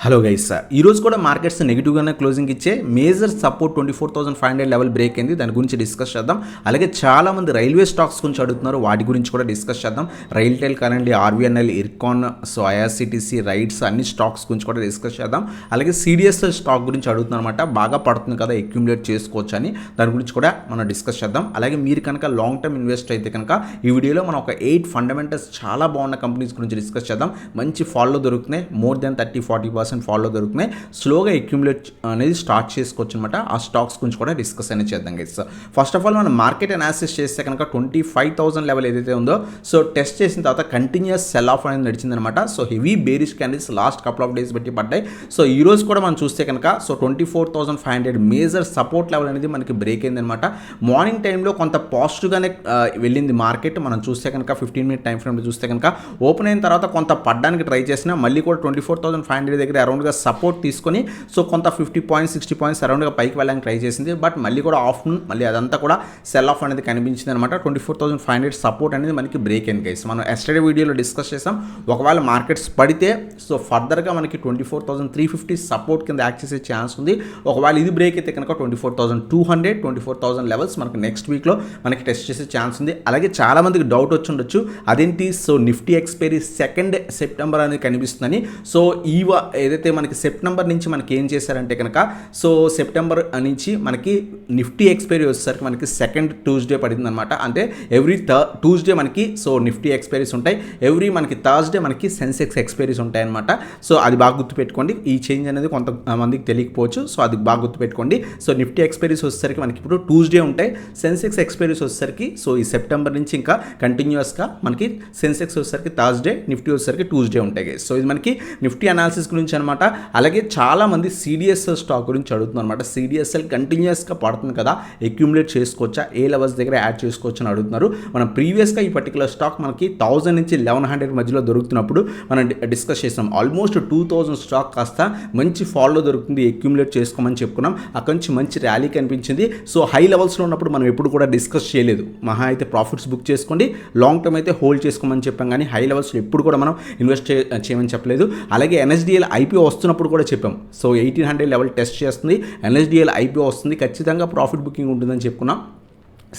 Hello guys, ఈరోజు కూడా markets నెగిటివ్గానే closing ఇచ్చే మేజర్ సపోర్ట్ 24,500 లెవెల్ బ్రేక్ అయింది. దాని గురించి డిస్కస్ చేద్దాం. అలాగే చాలామంది రైల్వే స్టాక్స్ గురించి అడుగుతున్నారు, వాటి గురించి కూడా డిస్కస్ చేద్దాం. రైల్టెల్ కానివ్వండి, ఆర్వీఎన్ఎల్, ఇర్కాన్, ఐఆర్సిటీసీ, రైడ్స్ అన్ని స్టాక్స్ గురించి కూడా డిస్కస్ చేద్దాం. అలాగే సిడిఎస్ఎల్ స్టాక్ గురించి అడుగుతున్నారు అనమాట. బాగా పడుతుంది కదా, అక్యుములేట్ చేసుకోవచ్చు అని, దాని గురించి కూడా మనం డిస్కస్ చేద్దాం. అలాగే మీరు కనుక లాంగ్ టర్మ్ ఇన్వెస్ట్ అయితే కనుక ఈ వీడియోలో మనం ఒక 8 ఫండమెంటల్స్ చాలా బాగున్న కంపెనీస్ గురించి డిస్కస్ చేద్దాం. మంచి ఫాలో దొరుకుతున్నాయి, మోర్ దెన్ 30-40% ఫాలో దొరుకుతున్నాయి. స్లోగా అక్యుములేట్ అనేది స్టార్ట్ చేసుకోవచ్చు అనమాట. ఆ స్టాక్స్ గురించి కూడా డిస్కస్ అనేది చేద్దాం గైస్. ఫస్ట్ ఆఫ్ ఆల్ మనం మార్కెట్ అనాలిసిస్ చేస్తే కనుక 25,000 లెవెల్ ఏదైతే ఉందో, సో టెస్ట్ చేసిన తర్వాత కంటిన్యూస్ సెల్ ఆఫ్ అనేది నడిచిందనమాట. So heavy bearish candles last couple of days బట్టి పడ్డాయి. సో ఈ రోజు కూడా మనం చూస్తే కనుక సో 24,500 మేజర్ సపోర్ట్ లెవెల్ అనేది మనకి బ్రేక్ అయిందనమాట. మార్నింగ్ టైంలో కొంత పాజిటివ్గానే వెళ్ళింది మార్కెట్. మనం చూస్తే కనుక 15 మినిట్ టైం ఫ్రేమ్లో చూస్తే కనుక ఓపెన్ అయిన తర్వాత కొంత పడ్డానికి ట్రై చేసినా మళ్ళీ కూడా 24,500 దగ్గర అరౌండ్గా సపోర్ట్ తీసుకొని సో కొంత 50 పాయింట్స్ 60 పాయింట్స్ అరౌండ్గా పైకి వెళ్ళడానికి ట్రై చేసింది. బట్ మళ్ళీ కూడా ఆఫ్టర్నూన్ మళ్ళీ అదంతా కూడా సెల్ ఆఫ్ అనేది కనిపించింది అనమాట. 24,500 సపోర్ట్ అనేది మనకి బ్రేక్ అయింది గైస్. మనం ఎస్టర్డే వీడియోలో డిస్కస్ చేసాం, ఒకవేళ మార్కెట్స్ పడితే సో ఫర్దర్గా మనకి 24,350 సపోర్ట్ కింద యాక్ట్ చేసే ఛాన్స్ ఉంది. ఒకవేళ ఇది బ్రేక్ అయితే కనుక 24,200, 24,000 లెవెల్స్ మనకి నెక్స్ట్ వీక్లో మనకి టెస్ట్ చేసే ఛాన్స్ ఉంది. అలాగే చాలామందికి డౌట్ వచ్చి ఉండొచ్చు, అదేంటి సో నిఫ్టీ ఎక్స్పైరీ 2 సెప్టెంబర్ అనేది కనిపిస్తుందని. సో ఏదైతే మనకి సెప్టెంబర్ నుంచి మనకి ఏం చేశారంటే కనుక సో సెప్టెంబర్ నుంచి మనకి నిఫ్టీ ఎక్స్పైరీ వచ్చేసరికి మనకి 2nd ట్యూస్డే పడింది అనమాట. అంటే ఎవ్రీ ట్యూస్డే మనకి సో నిఫ్టీ ఎక్స్పైరీస్ ఉంటాయి, ఎవ్రీ మనకి థర్స్డే మనకి సెన్సెక్స్ ఎక్స్పైరీస్ ఉంటాయి అనమాట. సో అది బాగా గుర్తుపెట్టుకోండి. ఈ చేంజ్ అనేది కొంతమందికి తెలియకపోవచ్చు, సో అది బాగా గుర్తుపెట్టుకోండి. సో నిఫ్టీ ఎక్స్పైరీస్ వచ్చేసరికి మనకి ఇప్పుడు ట్యూస్డే ఉంటాయి, సెన్సెక్స్ ఎక్స్పైరీస్ వచ్చేసరికి సో ఈ సెప్టెంబర్ నుంచి ఇంకా కంటిన్యూస్గా మనకి సెన్సెక్స్ వచ్చేసరికి థర్స్డే, నిఫ్టీ వచ్చేసరికి ట్యూస్డే ఉంటాయి. సో ఇది మనకి నిఫ్టీ అనాలిసిస్ గురించి అనమాట. అలాగే చాలామంది సిడిఎస్ఎల్ స్టాక్ గురించి అడుగుతున్నారు అనమాట. సిడిఎస్ఎల్ కంటిన్యూస్గా పడుతుంది కదా, అక్యుములేట్ చేసుకోవచ్చా, ఏ లెవెల్స్ దగ్గర యాడ్ చేసుకోవచ్చు అని అడుగుతున్నారు. మనం ప్రీవియస్గా ఈ పర్టికులర్ స్టాక్ మనకి 1000 నుంచి 1100 మధ్యలో దొరుకుతున్నప్పుడు మనం డిస్కస్ చేసాం. ఆల్మోస్ట్ 2000 స్టాక్ కాస్త మంచి ఫాల్లో దొరుకుతుంది, అక్యుములేట్ చేసుకోమని చెప్పుకున్నాం. అక్కడి నుంచి మంచి ర్యాలీ కనిపించింది. సో హై లెవెల్స్లో ఉన్నప్పుడు మనం ఎప్పుడు కూడా డిస్కస్ చేయలేదు. మహా అయితే ప్రాఫిట్స్ బుక్ చేసుకోండి, లాంగ్ టర్మ్ అయితే హోల్డ్ చేసుకోమని చెప్పాం, కానీ హై లెవెల్స్లో ఎప్పుడు కూడా మనం ఇన్వెస్ట్ చేయమని చెప్పలేదు. అలాగే ఎన్ఎస్డిఎల్ ఐపీఓ వస్తున్నప్పుడు కూడా చెప్పాం. సో 1800 లెవెల్ టెస్ట్ చేస్తుంది, ఎన్ఎస్డిఎల్ ఐపీఓ వస్తుంది, ఖచ్చితంగా ప్రాఫిట్ బుకింగ్ ఉంటుందని చెప్పుకున్నాం.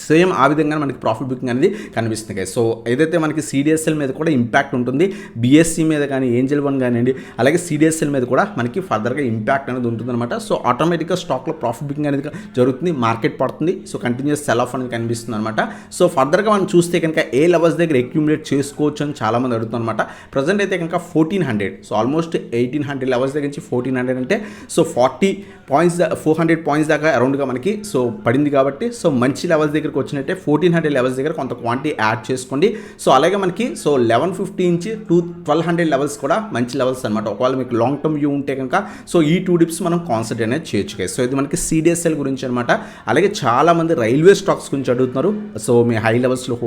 సేమ్ ఆ విధంగా మనకి ప్రాఫిట్ బుకింగ్ అనేది కనిపిస్తుంది. సో ఏదైతే మనకి సిడిఎస్ఎల్ మీద కూడా ఇంపాక్ట్ ఉంటుంది, బిఎస్సి మీద కానీ, ఏంజల్ వన్ కానివ్వండి, అలాగే సిడిఎస్ఎల్ మీద కూడా మనకి ఫర్దర్గా ఇంపాక్ట్ అనేది ఉంటుందన్నమాట. సో ఆటోమేటిక్గా స్టాక్లో ప్రాఫిట్ బుకింగ్ అనేది జరుగుతుంది, మార్కెట్ పడుతుంది, సో కంటిన్యూస్ సెల్ ఆఫ్ అనేది కనిపిస్తుంది అనమాట. సో ఫర్దర్గా మనం చూస్తే కనుక ఏ లెవెల్స్ దగ్గర అక్యుములేట్ చేసుకోవచ్చు అని చాలామంది అడుగుతున్నారు అనమాట. ప్రజెంట్ అయితే కనుక 1400, సో ఆల్మోస్ట్ 1800 లెవెల్స్ దగ్గర నుంచి 1400 అంటే సో 400 పాయింట్స్ దాకా అరౌండ్గా మనకి సో పడింది. కాబట్టి సో మంచి లెవెల్స్ దగ్గరికి వచ్చినట్టే 1400 లెవెల్స్ దగ్గర కొంత క్వాంటిటీ యాడ్ చేసుకోండి. సో అలాగే మనకి సో 1150 నుంచి 1200 లెవెల్స్ కూడా మంచి లెవెల్స్ అనమాట. ఒకవేళ మీకు లాంగ్ టర్మ్ వ్యూ ఉంటే కనుక సో ఈ 2 డిప్స్ మనం కాన్సెప్ట్ అనేది చేయొచ్చు. సో ఇది మనకి సిడిఎస్ఎల్ గురించి అనమాట. అలాగే చాలామంది రైల్వే స్టాక్స్ గురించి అడుగుతున్నారు. సో మీ హై లెవెల్స్లో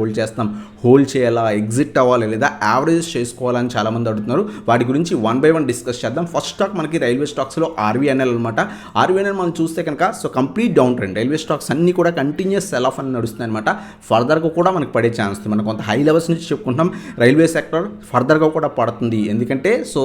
హోల్డ్ చేయాలా, ఎగ్జిట్ అవ్వాలి, లేదా యావరేజ్ చేసుకోవాలని చాలామంది అడుగుతున్నారు. వాటి గురించి 1 by 1 డిస్కస్ చేద్దాం. ఫస్ట్ స్టాక్ మనకి రైల్వే స్టాక్స్లో ఆర్వీఎన్ఎల్ అనమాట. ఆర్వీఎన్ఎల్ మనం చూస్తే కనుక so complete down trend, railway stocks అన్ని కూడా కంటిన్యూస్ సెల్ ఆఫ్ అని నడుస్తుంది అనమాట. ఫర్దర్గా కూడా మనకి పడే ఛాన్స్ ఉంది. మనం కొంత హై లెవెల్స్ నుంచి చెప్పుకుంటాం, రైల్వే సెక్టర్ ఫర్దర్గా కూడా పడుతుంది. ఎందుకంటే సో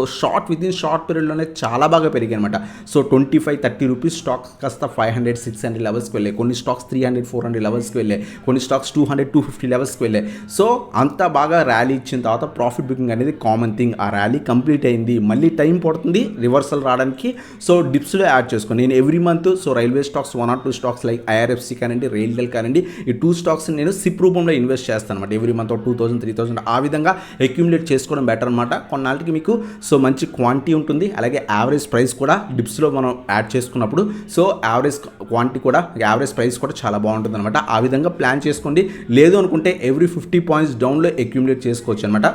విత్ ఇన్ షార్ట్ పీరియడ్లోనే చాలా బాగా పెరిగాయి అనమాట. సో 25-30 రూపీస్ స్టాక్స్ కాస్త 500-600 లెవెల్స్కి వెళ్ళాయి, కొన్ని స్టాక్స్ 300-400 లెవెల్స్కి వెళ్ళాయి, కొన్ని స్టాక్స్ 200-250 లెవెల్స్కి వెళ్ళాయి. సో అంత బాగా ర్యాలీ ఇచ్చిన తర్వాత ప్రాఫిట్ బుకింగ్ అనేది కామన్ థింగ్. ఆ ర్యాలీ కంప్లీట్ అయింది, మళ్ళీ టైం పడుతుంది రివర్సల్ రావడానికి. సో డిప్స్లో యాడ్ చేసుకోండి. నేను every month so railway stocks 1 or 2 stocks like IRFC కానివ్వండి, రైల్టెల్ కానివ్వండి, ఈ 2 స్టాక్స్ నేను సిప్ రూపంలో ఇన్వెస్ట్ చేస్తాను అనమాట. ఎవ్రీ మంత్ 2000-3000 ఆ విధంగా అక్యుములేట్ చేసుకోవడం బెటర్ అనమాట. కొన్నాళ్ళకి మీకు సో మంచి క్వాంటిటీ ఉంటుంది, అలాగే యావరేజ్ ప్రైస్ కూడా డిప్స్లో మనం యాడ్ చేసుకున్నప్పుడు సో యావరేజ్ క్వాంటిటీ కూడా, యావరేజ్ ప్రైస్ కూడా చాలా బాగుంటుంది అనమాట. ఆ విధంగా ప్లాన్ చేసుకోండి. లేదు అనుకుంటే ఎవ్రీ 50 పాయింట్స్ డౌన్లో అక్యుములేట్ చేసుకోవచ్చు అనమాట.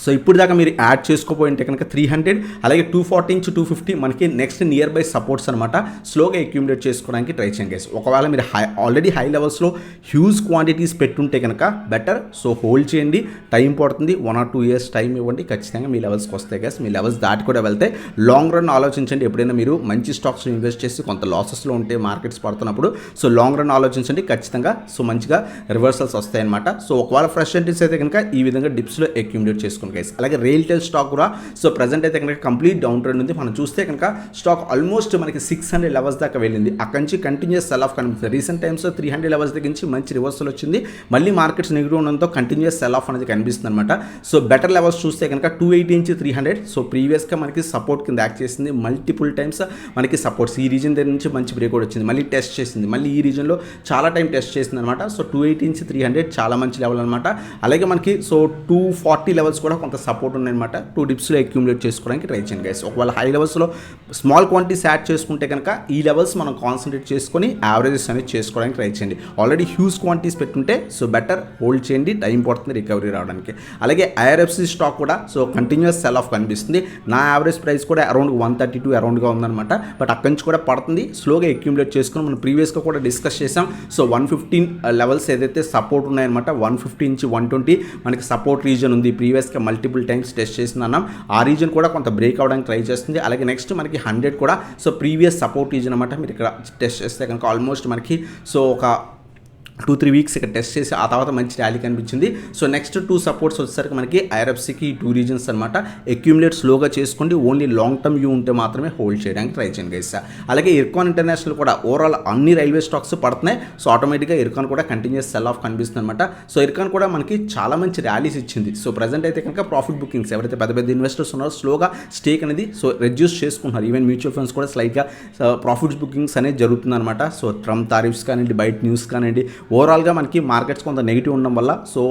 సో ఇప్పుడు దాకా మీరు యాడ్ చేసుకోపోయింటే కనుక 300, అలాగే 240 నుంచి 250 మనకి నెక్స్ట్ నియర్ బై సపోర్ట్స్ అనమాట. స్లోగా అక్యుములేట్ చేసుకోవడానికి ట్రై చేయండి గైస్. ఒకవేళ మీరు ఆల్రెడీ హై లెవెల్స్లో హ్యూజ్ క్వాంటిటీస్ పెట్టుంటే కనుక బెటర్. సో హోల్డ్ చేయండి, టైం పడుతుంది, 1 or 2 years టైం ఇవ్వండి, ఖచ్చితంగా మీ లెవెల్స్కి వస్తాయి గైస్. మీ లెవెల్స్ దాటి కూడా వెళ్తే లాంగ్ రన్ ఆలోచించండి. ఎప్పుడైనా మీరు మంచి స్టాక్స్లో ఇన్వెస్ట్ చేసి కొంత లాసెస్లో ఉంటే మార్కెట్స్ పడుతున్నప్పుడు సో లాంగ్ రన్ ఆలోచించండి, ఖచ్చితంగా సో మంచిగా రివర్సల్స్ వస్తాయన్నమాట. సో ఒకవేళ ఫ్రెష్ ఎంట్రీస్ అయితే కనుక ఈ విధంగా డిప్స్లో అక్యుములేట్ చేసుకోండి. చేసుకోండి గైస్. అలాగే రైల్టెల్ స్టాక్ కూడా సో ప్రజెంట్ అయితే కనుక కంప్లీట్ డౌన్ ట్రెండ్ ఉంది. మనం చూస్తే కనుక స్టాక్ ఆల్మోస్ట్ మనకి 600 లెవెల్స్ దాకా వెళ్ళింది. అక్కడి నుంచి కంటిన్యూస్ సెల్ ఆఫ్ కనిపిస్తుంది. రీసెంట్ టైమ్స్లో 300 లెవెల్స్ దగ్గర నుంచి మంచి రివర్సల్ వచ్చింది. మళ్ళీ మార్కెట్స్ నెగిటివ్ ఉండడంతో కంటిన్యూస్ సెల్ ఆఫ్ అనేది కనిపిస్తుంది అనమాట. సో బెటర్ లెవెల్స్ చూస్తే కనుక 280 నుంచి 300. సో ప్రీవియస్గా మనకి సపోర్ట్ కింద యాక్ట్ చేసింది. మల్టిపుల్ టైమ్స్ మనకి సపోర్ట్స్ ఈ రీజన్ దగ్గర నుంచి మంచి బ్రేక్అవుట్ వచ్చింది. మళ్ళీ టెస్ట్ చేసింది. మళ్ళీ ఈ రీజన్లో చాలా టైం టెస్ట్ చేసింది అనమాట. సో 280 నుంచి 300 చాలా మంచి లెవెల్ అనమాట. అలాగే మనకి సో 240 లెవెల్స్ కూడా కొంత సపోర్ట్ ఉన్నాయన్నమాట. 2 డిప్స్లో అక్యూములేట్ చేసుకోవడానికి ట్రై చేయండి గైస్. ఒకవేళ హై లెవెల్స్లో స్మాల్ క్వాంటిటీస్ యాడ్ చేసుకుంటే కనుక ఈ లెవెల్స్ మనం కాన్సన్ట్రేట్ చేసుకొని యావరేజెస్ అనేది చేసుకోవడానికి ట్రై చేయండి. ఆల్రెడీ హ్యూజ్ క్వాంటిటీస్ పెట్టుంటే సో బెటర్ హోల్డ్ చేయండి. టైం పడుతుంది రికవరీ రావడానికి. అలాగే ఐఆర్ఎఫ్సి స్టాక్ కూడా సో కంటిన్యూస్ సెల్ ఆఫ్ కనిపిస్తుంది. నా యావరేజ్ ప్రైస్ కూడా అరౌండ్ 132 అరౌండ్గా ఉందన్నమాట. బట్ అక్కడి నుంచి కూడా పడుతుంది. స్లోగా అక్యూములేట్ చేసుకుని మనం ప్రీవియస్గా కూడా డిస్కస్ చేసాం. సో 115 లెవెల్స్ ఏదైతే సపోర్ట్ ఉన్నాయన్నమాట, 150 నుంచి 120 మనకి సపోర్ట్ రీజన్ ఉంది. ప్రీవియస్గా మల్టిపుల్ టైమ్స్ టెస్ట్ చేస్తున్నాం. ఆ రీజన్ కూడా కొంత బ్రేక్ అవడానికి ట్రై చేస్తుంది. అలాగే నెక్స్ట్ మనకి 100 కూడా సో ప్రీవియస్ సపోర్ట్ రీజన్ అనమాట. మీరు ఇక్కడ టెస్ట్ చేస్తే కనుక ఆల్మోస్ట్ మనకి సో ఒక 2-3 వీక్స్ ఇక్కడ టెస్ట్ చేసి ఆ తర్వాత మంచి ర్యాలీ కనిపించింది. సో నెక్స్ట్ 2 సపోర్ట్స్ వచ్చేసరికి మనకి ఐఆర్ఎఫ్సికి 2 రీజన్స్ అనమాట. అక్యూములేట్ స్లోగా చేసుకోండి. ఓన్లీ లాంగ్ టర్మ్ వ్యూ ఉంటే మాత్రమే హోల్డ్ చేయడానికి ట్రై చేయండి గైస్. అలాగే ఇర్కాన్ ఇంటర్నేషనల్ కూడా ఓవరాల్ అన్ని రైల్వే స్టాక్స్ పడుతున్నాయి. సో ఆటోమేటిక్గా ఇర్కాన్ కూడా కంటిన్యూస్ సెల్ ఆఫ్ కనిపిస్తుంది అనమాట. సో ఇర్కాన్ కూడా మనకి చాలా మంచి ర్యాలీస్ ఇచ్చింది. సో ప్రజెంట్ అయితే కనుక ప్రాఫిట్ బుకింగ్స్ ఎవరైతే పెద్ద పెద్ద ఇన్వెస్టర్స్ ఉన్నారో స్లోగా స్టేక్ అనేది సో రెడ్యూస్ చేసుకుంటున్నారు. ఈవెన్ మ్యూచువల్ ఫండ్స్ కూడా స్లైట్గా ప్రాఫిట్స్ బుకింగ్స్ అనేది జరుగుతుంది అనమాట. సో ట్రంప్ టారిఫ్స్ కానివ్వండి, బయట న్యూస్ కానివ్వండి, ఓవరాల్గా మనకి మార్కెట్స్ కొంత నెగిటివ్ ఉండడం వల్ల సో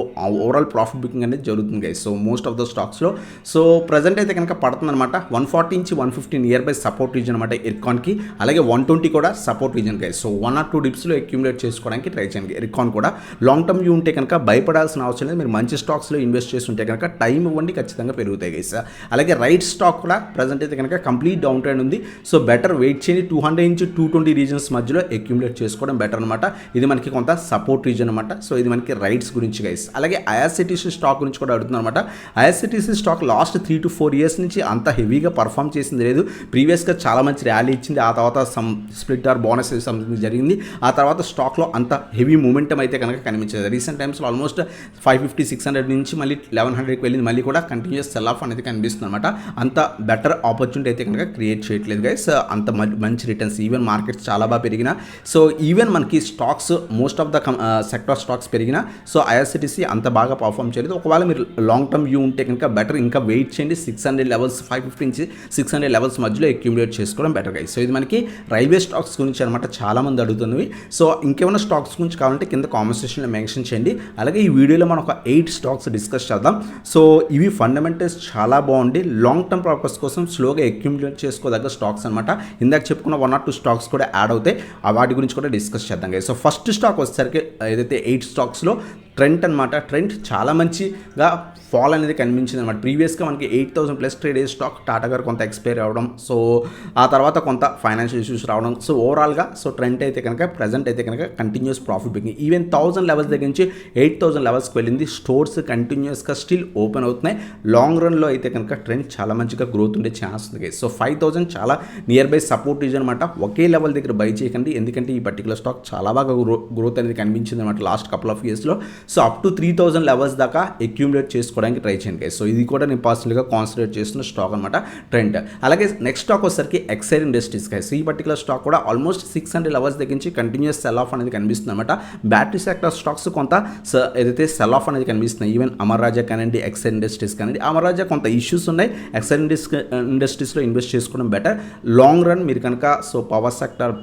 ఓవరాల్ ప్రాఫిట్ బుకింగ్ అనేది జరుగుతుంది guys. So most of the స్టాక్స్లో సో ప్రజెంట్ అయితే కనుక పడుతుంది అనమాట. 140 నుంచి 150 నియర్ బై సపోర్ట్ రీజన్ అనమాట ఇర్కాన్కి. అలాగే 120 కూడా support region guys. So 1 or 2 డిప్స్లో అక్యూములేట్ చేసుకోవడానికి ట్రై చేయండి. ఇర్కాన్ కూడా లాంగ్ టర్మ్ వ్యూ ఉంటే కనుక భయపడాల్సిన అవసరం లేదు. మీరు మంచి స్టాక్స్లో ఇన్వెస్ట్ చేస్తుంటే కనుక టైం ఇవ్వండి, ఖచ్చితంగా పెరుగుతాయి గైస్. అలాగే రైట్ స్టాక్ కూడా ప్రజెంట్ అయితే కనుక కంప్లీట్ డౌన్ ట్రెండ్ ఉంది. సో బెటర్ వెయిట్ చేయండి. 200 నుంచి 220 రీజన్స్ మధ్యలో అక్యూములేట్ చేసుకోవడం బెటర్ అనమాట. ఇది మనకి కొంత సపోర్ట్ రీజన్ అనమాట. సో ఇది మనకి రైట్స్ గురించి గైస్. అలాగే ఐఆర్సిటీసీ స్టాక్ గురించి కూడా అడుగుతున్నారు అనమాట. IRCTC stock last 3 to 4 years నుంచి అంత హెవీగా పర్ఫామ్ చేసింది లేదు. ప్రీవియస్గా చాలా మంచి ర్యాలీ ఇచ్చింది. ఆ తర్వాత some split or bonus something జరిగింది. ఆ తర్వాత స్టాక్లో అంత హెవీ మూమెంటం అయితే కనుక కనిపించలేదు. రీసెంట్ టైమ్స్లో ఆల్మోస్ట్ 550-600 నుంచి మళ్ళీ 1100కి వెళ్ళింది. మళ్ళీ కూడా కంటిన్యూస్ సెల్ ఆఫ్ అనేది కనిపిస్తుంది అనమాట. అంత బెటర్ ఆపర్చునిటీ అయితే కనుక క్రియేట్ చేయట్లేదు గైస్. అంత మంచి రిటర్న్స్ ఈవెన్ మార్కెట్స్ చాలా బాగా పెరిగిన. సో ఈవెన్ మనకి stocks most of the sector stocks పెరిగిన. సో ఐఆర్సిటీసీ అంత బాగా పర్ఫామ్ చేయలేదు. ఒకవేళ మీరు లాంగ్ టర్మ్ వ్యూ ఉంటే కనుక బెటర్ ఇంకా వెయిట్ చేయండి. 600 లెవెల్స్ 550 నుంచి 600 లెవెల్స్ మధ్యలో అక్యూములేట్ చేసుకోవడం బెటర్ గైస్. సో ఇది మనకి రైల్వే స్టాక్స్ గురించి అనమాట. చాలామంది అడుగుతున్నవి. సో ఇంకేమైనా స్టాక్స్ గురించి కావాలంటే కింద కామెంట్ సెక్షన్లో మెన్షన్ చేయండి. అలాగే ఈ వీడియోలో మనం ఒక 8 స్టాక్స్ డిస్కస్ చేద్దాం. సో ఇవి ఫండమెంటల్స్ చాలా బాగుండి లాంగ్ టర్మ్ పర్పస్ కోసం స్లోగా అక్యూములేట్ చేసుకోదగ్గ స్టాక్స్ అనమాట. ఇందాక చెప్పుకున్న 1 or 2 స్టాక్స్ కూడా యాడ్ అవుతాయి. వాటి గురించి కూడా డిస్కస్ చేద్దాం గైస్. సో ఫస్ట్ స్టాక్ వచ్చేసరికి ఏదైతే 8 స్టాక్స్లో ట్రెంట్ అనమాట. ట్రెంట్ చాలా మంచిగా ఫాల్ అనేది కనిపించింది అనమాట. ప్రీవియస్గా మనకి 8,000+ ట్రేడ్ అయ్యే స్టాక్ టాటా గారు కొంత ఎక్స్పైర్ అవ్వడం, సో ఆ తర్వాత కొంత ఫైనాన్షియల్ ఇష్యూస్ రావడం. సో ఓవరాల్గా సో ట్రెంట్ అయితే కనుక ప్రజెంట్ అయితే కనుక continuous profit booking. Even 1000 levels దగ్గర నుంచి 8,000 లెవెల్స్కి వెళ్ళింది. స్టోర్స్ కంటిన్యూస్గా స్టిల్ ఓపెన్ అవుతున్నాయి. లాంగ్ రన్లో అయితే కనుక ట్రెండ్ చాలా మంచిగా గ్రోత్ ఉండే ఛాన్స్ ఉంది. సో 5,000 చాలా నియర్ బై సపోర్ట్ రీజన్ అనమాట. ఒకే లెవెల్ దగ్గర బై చేయకండి, ఎందుకంటే ఈ పర్టికులర్ స్టాక్ చాలా బాగా గ్రోత్ అనేది కనిపించింది అనమాట లాస్ట్ కపుల్ ఆఫ్ ఇయర్స్లో. సో అప్ టు 3,000 లెవెల్స్ దాకా అక్యూములేట్ చేసుకోవడానికి ట్రై చేయండి. సో ఇది కూడా నేను పర్సనల్గా కాన్సన్ట్రేట్ చేస్తున్న స్టాక్ అనమాట ట్రెండ్. అలాగే నెక్స్ట్ స్టాక్ వచ్చేసరికి ఎక్సైర్ ఇండస్ట్రీస్ గైస్. ఈ పర్టికులర్ స్టాక్ కూడా ఆల్మోస్ట్ 600 లెవెల్స్ దగ్గర నుంచి కంటిన్యూస్ సెల్ ఆఫ్ అనేది కనిపిస్తుంది అనమాట. బ్యాటరీ సెక్టర్ స్టాక్స్ కొంత ఏదైతే సెల్ ఆఫ్ అనేది కనిపిస్తున్నాయి. ఈవెన్ అమర్ రాజా కానివ్వండి, ఎక్సైర్ ఇండస్ట్రీస్ కానివ్వండి. అమర్ రాజా కొంత ఇష్యూస్ ఉన్నాయి. ఎక్సైర్ ఇండస్ట్రీస్లో ఇన్వెస్ట్ చేసుకోవడం బెటర్. లాంగ్ రన్ మీరు కనుక సో పవర్ సెక్టర్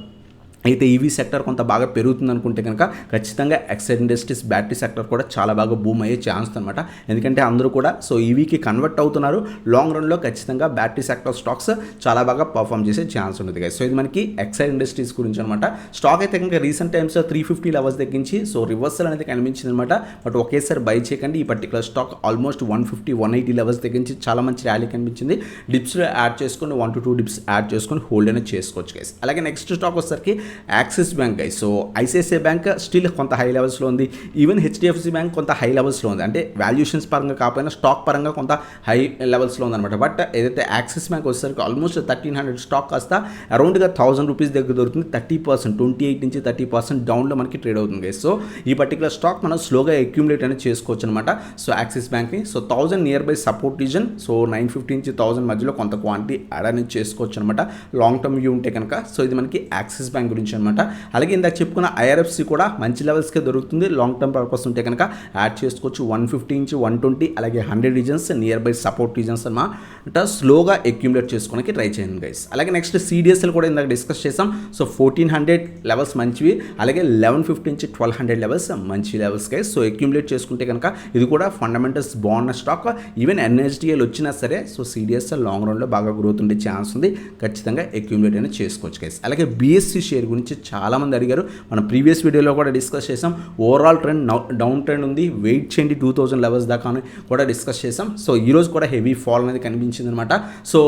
అయితే ఈవీ సెక్టర్ కొంత బాగా పెరుగుతుంది అనుకుంటే కనుక ఖచ్చితంగా ఎక్సైర్ ఇండస్ట్రీస్ బ్యాటరీ సెక్టర్ కూడా చాలా బాగా బూమ్ అయ్యే ఛాన్స్ అనమాట. ఎందుకంటే అందరూ కూడా సో ఈవీకి కన్వర్ట్ అవుతున్నారు. లాంగ్ రన్లో ఖచ్చితంగా బ్యాటరీ సెక్టర్ స్టాక్స్ చాలా బాగా పర్ఫామ్ చేసే ఛాన్స్ ఉంటుంది గైస్. సో ఇది మనకి ఎక్సైర్ ఇండస్ట్రీస్ గురించి అనమాట. స్టాక్ అయితే కనుక రీసెంట్ టైమ్స్ 350 లెవెల్స్ తగ్గించి సో రివర్సల్ అనేది కనిపించింది అనమాట. బట్ ఒకేసారి బై చేయకండి. ఈ పర్టికులర్ స్టాక్ ఆల్మోస్ట్ 150-180 లెవెల్స్ తగ్గించి చాలా మంచి ర్యాలీ కనిపించింది. డిప్స్లో యాడ్ చేసుకొని 1 to 2 డిప్స్ యాడ్ చేసుకొని హోల్డ్ అనేది చేసుకోవచ్చు గైస్. అలాగే నెక్స్ట్ స్టాక్ వచ్చేసరికి axis bank guys. So ICICI bank still కొంత హై లెవెల్స్లో ఉంది. ఈవెన్ హెచ్డిఎఫ్సి బ్యాంక్ కొంత హై లెవెల్స్లో ఉంది. అంటే వాల్యుయేషన్స్ పరంగా కాకపోయినా స్టాక్ పరంగా కొంత హై లెవెల్స్లో ఉందన్నమాట. బట్ ఏదైతే యాక్సిస్ బ్యాంక్ వచ్చేసరికి ఆల్మోస్ట్ 1300 స్టాక్ కాస్త అరౌండ్గా 1000 రూపీస్ దగ్గర దొరుకుతుంది. 30% 28 నుంచి 30% డౌన్లో మనకి ట్రేడ్ అవుతుంది గైస్. సో ఈ పర్టికులర్ స్టాక్ మనం స్లోగా అక్యూములేట్ అనేది చేసుకోవచ్చు అనమాట. సో యాక్సిస్ బ్యాంక్ని so 1000 near buy support region. So 950 నుంచి 1000 మధ్యలో కొంత క్వాంటిటీ యాడ్ అనేది చేసుకోవచ్చు అనమాట లాంగ్ టర్మ్ వ్యూ ఉంటే కనుక. సో ఇది మనకి యాక్సిస్ బ్యాంక్ గురించి అనమాట. అలాగే ఇందాక చెప్పుకున్న ఐఆర్ఎఫ్సి కూడా మంచి లెవెల్స్కే దొరుకుతుంది. లాంగ్ టర్మ్ పర్పస్ ఉంటే కనుక యాడ్ చేసుకోవచ్చు. 150 నుంచి 120 అలాగే 100 reasons near buy support reasons అనమాట. స్లోగా అక్యూములేట్ చేసుకోవడానికి ట్రై చేయండి గైస్. అలాగే నెక్స్ట్ సిడిఎస్ఎల్ కూడా ఇందాక డిస్కస్ చేసాం. సో 1400 లెవెల్స్ మంచివి, అలాగే 1150 నుంచి 1200 లెవెల్స్ మంచి లెవెల్స్ గైస్. సో అక్యూములేట్ చేసుకుంటే కనుక ఇది కూడా ఫండమెంటల్స్ బాగున్న స్టాక్. ఈవెన్ ఎన్ఎస్డిఎల్ వచ్చినా సరే సో సిడిఎస్ఎల్ లాంగ్ రన్లో బాగా గ్రోత్ ఉండే ఛాన్స్ ఉంది. ఖచ్చితంగా అక్యూములేట్ అనేది చేసుకోవచ్చు గైస్. అలాగే బిఎస్సి షేర్ గురించి చాలామంది అడిగారు. మనం ప్రీవియస్ వీడియోలో కూడా డిస్కస్ చేసాం. ఓవరాల్ ట్రెండ్ డౌన్ ట్రెండ్ ఉంది, వెయిట్ చేయండి 2000 లెవెల్స్ దాకా అని కూడా డిస్కస్ చేసాం. సో ఈరోజు కూడా హెవీ ఫాల్ అనేది కనిపించింది అనమాట. సో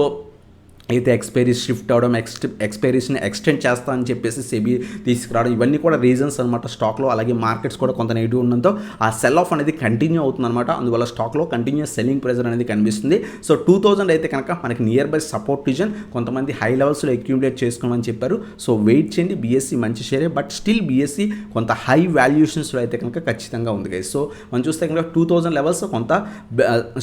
అయితే ఎక్స్పైరీస్ షిఫ్ట్ అవడం, ఎక్స్పైరీస్ని ఎక్స్టెండ్ చేస్తా అని చెప్పేసి సెబీ తీసుకురావడం, ఇవన్నీ కూడా రీజన్స్ అనమాట స్టాక్లో. అలాగే మార్కెట్స్ కూడా కొంత నెగిటివ్ ఉండడంతో ఆ సెల్ ఆఫ్ అనేది కంటిన్యూ అవుతుంది అనమాట. అందువల్ల స్టాక్లో కంటిన్యూస్ సెల్లింగ్ ప్రెజర్ అనేది కనిపిస్తుంది. సో 2000 అయితే కనుక మనకి నియర్ బై సపోర్ట్ రీజన్. కొంతమంది హై లెవెల్స్లో అక్యూములేట్ చేసుకోమని చెప్పారు. సో వెయిట్ చేయండి. బీఎస్సీ మంచి షేరే, బట్ స్టిల్ బీఎస్సీ కొంత హై వాల్యుయేషన్స్లో అయితే కనుక ఖచ్చితంగా ఉంది గైస్. సో మనం చూస్తే కనుక 2000 లెవెల్స్ కొంత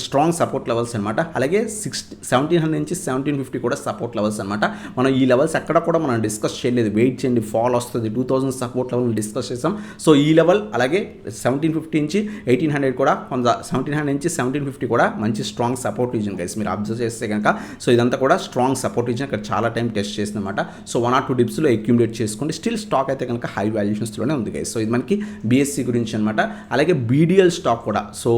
స్ట్రాంగ్ సపోర్ట్ లెవెల్స్ అనమాట. అలాగే 1700 నుంచి 1750 కూడా సపోర్ట్ లెవెల్స్ అనమాట. మనం ఈ లెవెల్స్ ఎక్కడ కూడా మనం డిస్కస్ చేయలేదు. వెయిట్ చేయండి, ఫాల్ వస్తుంది. 2000 సపోర్ట్ లెవెల్ డిస్కస్ చేసాం. సో ఈ లెవెల్ అలాగే 1750 నుంచి 1800 కూడా కొంత 1700 నుంచి 1750 కూడా మంచి స్ట్రాంగ్ సపోర్ట్ రీజన్ గైస్. మీరు అబ్జర్వ్ చేస్తే కనుక సో ఇదంతా కూడా స్ట్రాంగ్ సపోర్ట్ రీజన్. ఇక్కడ చాలా టైం టెస్ట్ చేసింది అనమాట. సో 1 or 2 డిప్స్లో అక్యూములేట్ చేసుకోండి. స్టిల్ స్టాక్ అయితే కనుక హై వాల్యుయేషన్స్లోనే ఉంది గైస్. సో ఇది మనకి బీఎస్సీ గురించి అనమాట. అలాగే బీడిఎల్ స్టాక్ కూడా సో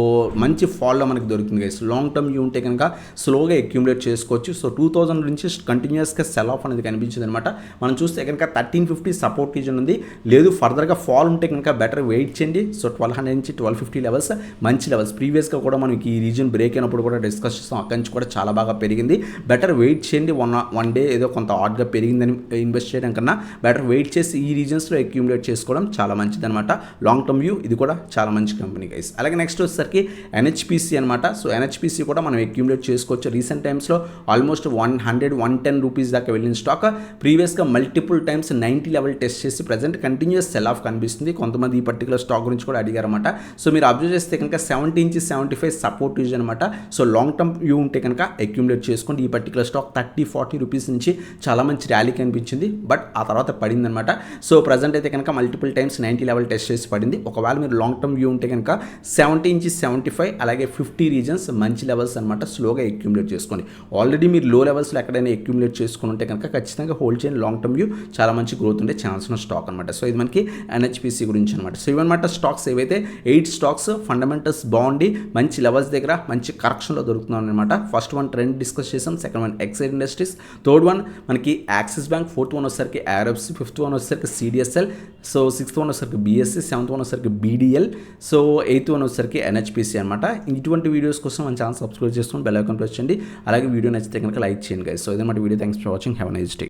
మంచి ఫాల్లో మనకి దొరుకుతుంది గైస్. లాంగ్ టర్మ్ వ్యూ ఉంటే కనుక స్లోగా అక్యూములేట్ చేసుకోవచ్చు. సో 2000 నుంచి కంటిన్యూస్గా సెల్ ఆఫ్ అనేది కనిపించింది అనమాట. మనం చూస్తే కనుక 1350 సపోర్ట్ రీజన్ ఉంది. లేదు ఫర్దర్గా ఫాల్ ఉంటే కనుక బెటర్ వెయిట్ చేయండి. సో 1200 నుంచి 1250 లెవెల్స్ మంచి లెవెల్స్. ప్రీవియస్గా కూడా మనకి ఈ రీజన్ బ్రేక్ అయినప్పుడు కూడా డిస్కస్ చేస్తాం. అక్కడి నుంచి కూడా చాలా బాగా పెరిగింది. బెటర్ వెయిట్ చేయండి. వన్ డే ఏదో కొంత ఆడ్గా పెరిగిందని ఇన్వెస్ట్ చేయడం కన్నా బెటర్ వెయిట్ చేసి ఈ రీజన్స్లో అక్యూములేట్ చేసుకోవడం చాలా మంచిది అనమాట. లాంగ్ టర్మ్ వ్యూ ఇది కూడా చాలా మంచి కంపెనీ గైస్. అలాగే నెక్స్ట్ వచ్చేసరికి ఎన్హెచ్పిసి అనమాట. సో ఎన్హెచ్పిసి కూడా మనం అక్యూములేట్ చేసుకోవచ్చు. రీసెంట్ టైమ్స్లో ఆల్మోస్ట్ 110 రూపీస్ దాకా వెళ్ళిన స్టాక్ ప్రీవియస్గా మల్టిపుల్ టైమ్స్ 90 లెవెల్ టెస్ట్ చేసి ప్రజెంట్ కంటిన్యూస్ సెల్ ఆఫ్ కనిపిస్తుంది. కొంతమంది ఈ పర్టికులర్ స్టాక్ గురించి కూడా అడిగారన్నమాట. సో మీరు అబ్జర్వ్ చేస్తే కనుక 70 నుంచి 75 సపోర్ట్ యూజ్ అనమాట. సో లాంగ్ టర్మ్ వ్యూ ఉంటే కనుక అక్యూములేట్ చేసుకోండి. ఈ పర్టికులర్ స్టాక్ 30-40 రూపీస్ నుంచి చాలా మంచి ర్యాలీ కనిపించింది. బట్ ఆ తర్వాత పడింది అనమాట. సో ప్రజెంట్ అయితే కనుక మల్టిపుల్ టైమ్స్ 90 లెవెల్ టెస్ట్ చేసి పడింది. ఒకవేళ మీరు లాంగ్ టర్మ్ వ్యూ ఉంటే కనుక 70 నుంచి 75 అలాగే 50 రీజన్స్ మంచి లెవెల్స్ అనమాట. స్లోగా అక్యూములేట్ చేసుకోండి. ఆల్రెడీ మీరు లో లెవెల్స్లో ఎక్కడైనా అక్యూములేట్ చేసుకుని ఉంటే కనుక ఖచ్చితంగా హోల్డ్ చేయండి. లాంగ్ టర్మ్ వ్యూ చాలా మంచి గ్రోత్ ఉండే ఛాన్స్ ఉన్న స్టాక్ అనమాట. సో ఇది మనకి ఎన్హెచ్పిసి గురించి అనమాట. సో ఇవన్నమాట స్టాక్స్ ఏవైతే 8 స్టాక్స్ ఫండమెంటల్స్ బాగుండి మంచి లెవెల్స్ దగ్గర మంచి కరెక్షన్లో దొరుకుతున్నాం అనమాట. ఫస్ట్ వన్ ట్రెండ్ డిస్కస్ చేసాం. Second one Exide industries, third one మనకి యాక్సిస్ బ్యాంక్, ఫోర్త్ వన్ వచ్చేసరికి ఐఆర్ఎఫ్సి, ఫిఫ్త్ వన్ వచ్చేసరికి సిడిఎస్ఎల్, సో సిక్స్త్ వన్ వచ్చేసరికి బీఎస్సీ, సెవెంత్ వన్ వచ్చేసరికి బీడిఎల్, సో ఎయిత్ వన్ వచ్చేసరికి ఎన్హెచ్పిసి అనమాట. ఇటువంటి వీడియోస్ కోసం మన ఛానల్ సబ్స్క్రైబ్ చేసుకొని బెల్ ఐకాన్ ప్రెస్ చేయండి. అలాగే వీడియో నచ్చితే కనుక లైక్ చేయండి గైస్. సో ఇదన్నమాట video. Thanks for watching. Have a nice day.